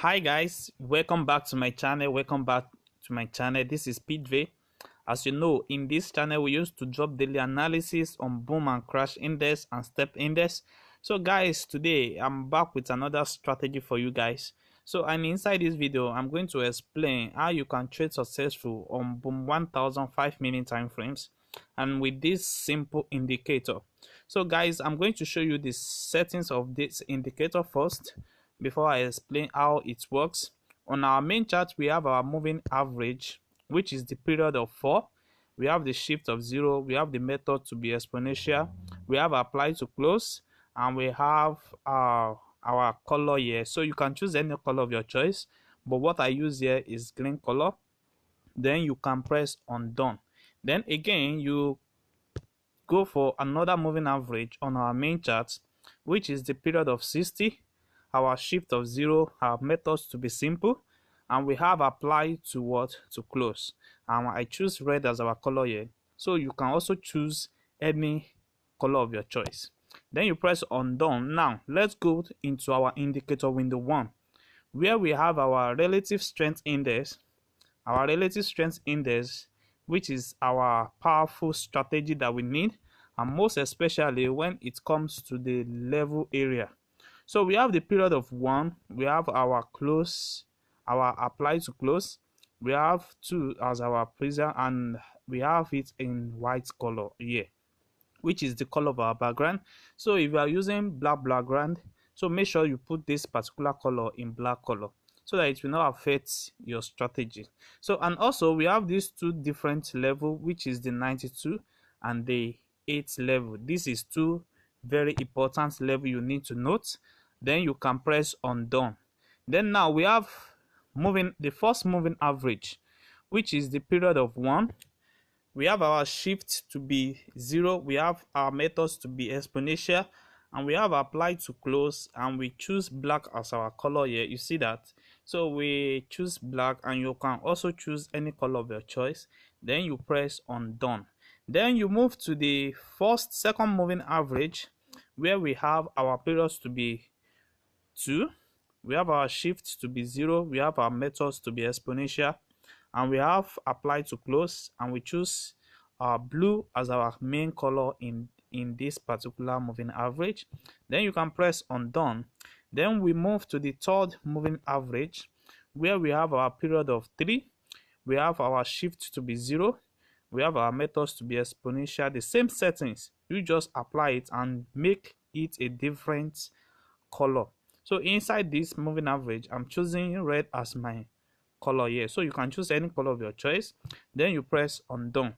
Hi guys, welcome back to my channel. This is Pidve. As you know, in this channel we used to drop daily analysis on boom and crash index and step index. So guys, today I'm back with another strategy for you guys. And inside this video I'm going to explain how you can trade successful on boom 1000 5-minute time frames and with this simple indicator. So guys, I'm going to show you the settings of this indicator first before I explain how it works. On our main chart, we have our moving average, which is the period of 4. We have the shift of 0. We have the method to be exponential. We have apply to close, and we have our color here. So you can choose any color of your choice, but what I use here is green color. Then you can press on done. Then again, you go for another moving average on our main chart, which is the period of 60. Our shift of 0, our methods to be simple, and we have apply to what to close, and I choose red as our color here. So you can also choose any color of your choice. Then you press on done. Now let's go into our indicator window 1, where we have our relative strength index. Our relative strength index, which is our powerful strategy that we need, and most especially when it comes to the level area. So we have the period of 1, we have our close, our apply to close, we have 2 as our prism, and we have it in white color here, which is the color of our background. So if you are using black background, so make sure you put this particular color in black color so that it will not affect your strategy. So, and also we have these two different level, which is the 92 and the 8 level. This is two very important level you need to note. Then you can press on done. Then now we have the first moving average, which is the period of 1. We have our shift to be 0, we have our methods to be exponential, and we have apply to close, and we choose black as our color here. You see that? So we choose black, and you can also choose any color of your choice. Then you press on done. Then you move to the second moving average, where we have our periods to be 2, we have our shift to be 0, we have our methods to be exponential, and we have apply to close, and we choose blue as our main color in this particular moving average. Then you can press on done. Then we move to the third moving average, where we have our period of 3, we have our shift to be 0, we have our methods to be exponential. The same settings, you just apply it and make it a different color. So inside this moving average, I'm choosing red as my color here. So you can choose any color of your choice. Then you press on done.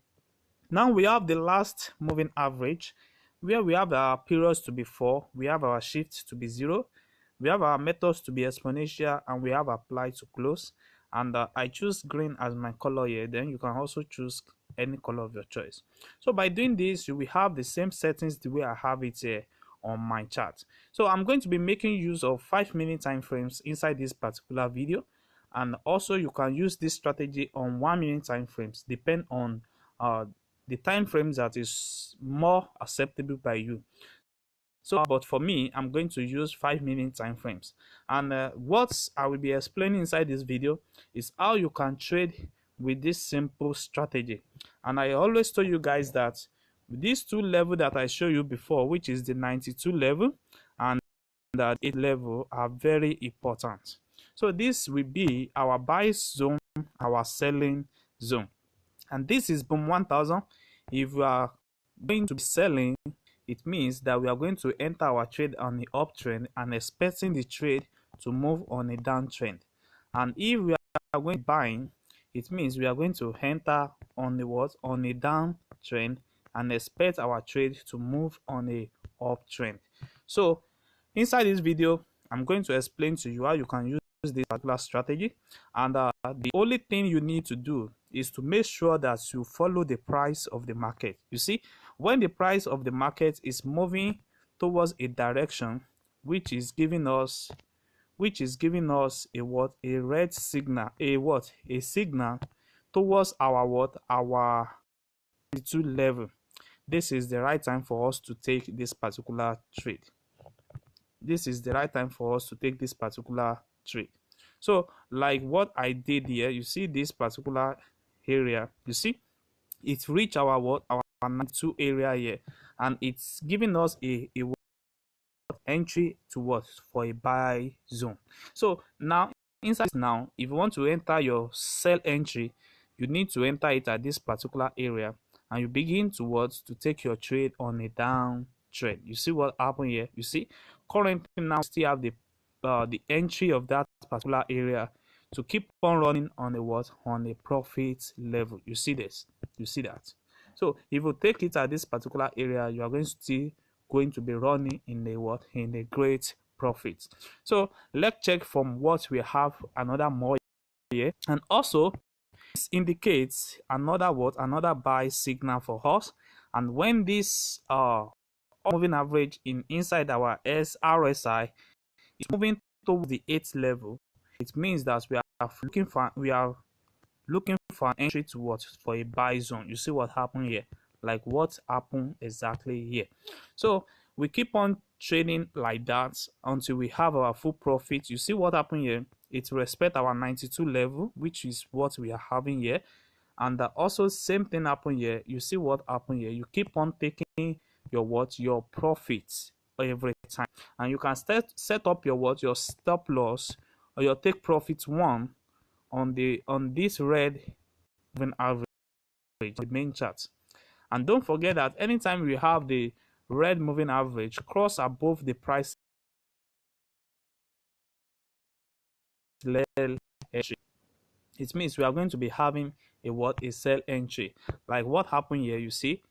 Now we have the last moving average, where we have our periods to be 4, we have our shift to be 0, we have our methods to be exponential, and we have apply to close. And I choose green as my color here. Then you can also choose any color of your choice. So by doing this, you will have the same settings the way I have it here on my chart. So I'm going to be making use of 5-minute time frames inside this particular video, and also you can use this strategy on 1-minute time frames, depend on the time frames that is more acceptable by you. So but for me, I'm going to use 5-minute time frames, and what I will be explaining inside this video is how you can trade with this simple strategy. And I always tell you guys that these two levels that I showed you before, which is the 92 level and the 8 level, are very important. So this will be our buy zone, our selling zone, and this is boom 1000. If we are going to be selling, it means that we are going to enter our trade on the uptrend and expecting the trade to move on a downtrend. And if we are going to buying, it means we are going to enter on the what, on a downtrend, and expect our trade to move on a uptrend. So inside this video, I'm going to explain to you how you can use this particular strategy, and the only thing you need to do is to make sure that you follow the price of the market. You see, when the price of the market is moving towards a direction which is giving us a what, a red signal, a signal towards our 2 level, this is the right time for us to take this particular trade. This is the right time for us to take this particular trade. So like what I did here, you see this particular area, you see it reached our what, our 92 area here, and it's giving us a entry to what, for a buy zone. So now inside now, if you want to enter your sell entry, you need to enter it at this particular area, and you begin to what, to take your trade on a down trend. You see what happened here? You see currently now still have the entry of that particular area to keep on running on a what, on a profit level. You see this, you see that. So if you take it at this particular area, you are going to be running in a what, in a great profit. So let's check from what we have another more here, and also this indicates another what, another buy signal for us. And when this moving average inside our RSI is moving towards the 8th level, it means that we are looking for an entry to what, for a buy zone. You see what happened here, like what happened exactly here. So we keep on trading like that until we have our full profit. You see what happened here, it respect our 92 level, which is what we are having here. And also same thing happened here. You see what happened here, you keep on taking your what, your profits every time, and you can set up your what, your stop loss or your take profit one on this red moving average, the main chart. And don't forget that anytime we have the red moving average cross above the price level entry, it means we are going to be having a what, a sell entry. Like what happened here, you see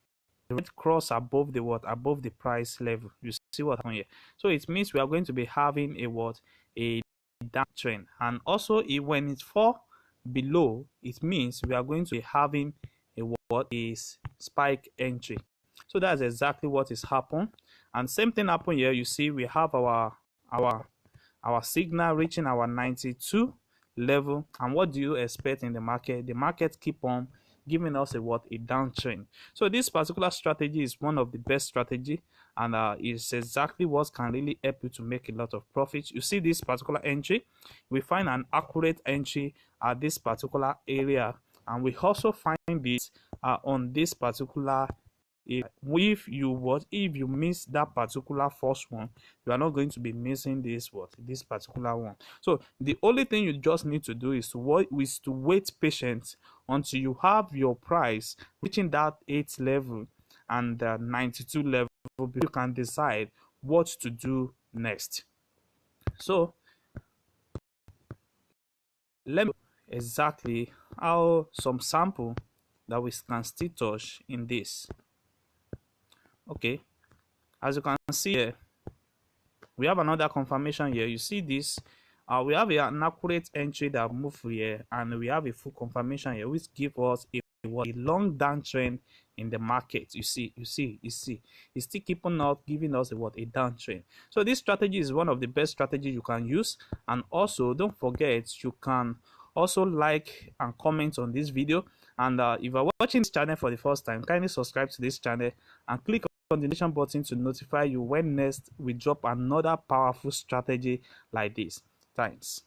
the red cross above the what, above the price level. You see what happened here. So it means we are going to be having a what, a downtrend. And also when it fall below, it means we are going to be having a what, is spike entry. So that's exactly what is happened. And same thing happened here. You see we have our signal reaching our 92 level. And what do you expect in the market? The market keep on giving us a what, a downtrend. So this particular strategy is one of the best strategy, and it's exactly what can really help you to make a lot of profits. You see this particular entry, we find an accurate entry at this particular area, and we also find this on this particular. If you miss that particular first one, you are not going to be missing this particular one. So the only thing you just need to do is to wait patient until you have your price reaching that 8th level and 92 level before you can decide what to do next. So let me exactly how some sample that we can still touch in this. Okay, as you can see here, we have another confirmation here. You see this, we have an accurate entry that moved here, and we have a full confirmation here, which gives us a long downtrend in the market. You see, it's still keeping out giving us a downtrend. So this strategy is one of the best strategies you can use. And also don't forget, you can also like and comment on this video. And if you're watching this channel for the first time, kindly subscribe to this channel and click on the notification button to notify you when next we drop another powerful strategy like this. Thanks.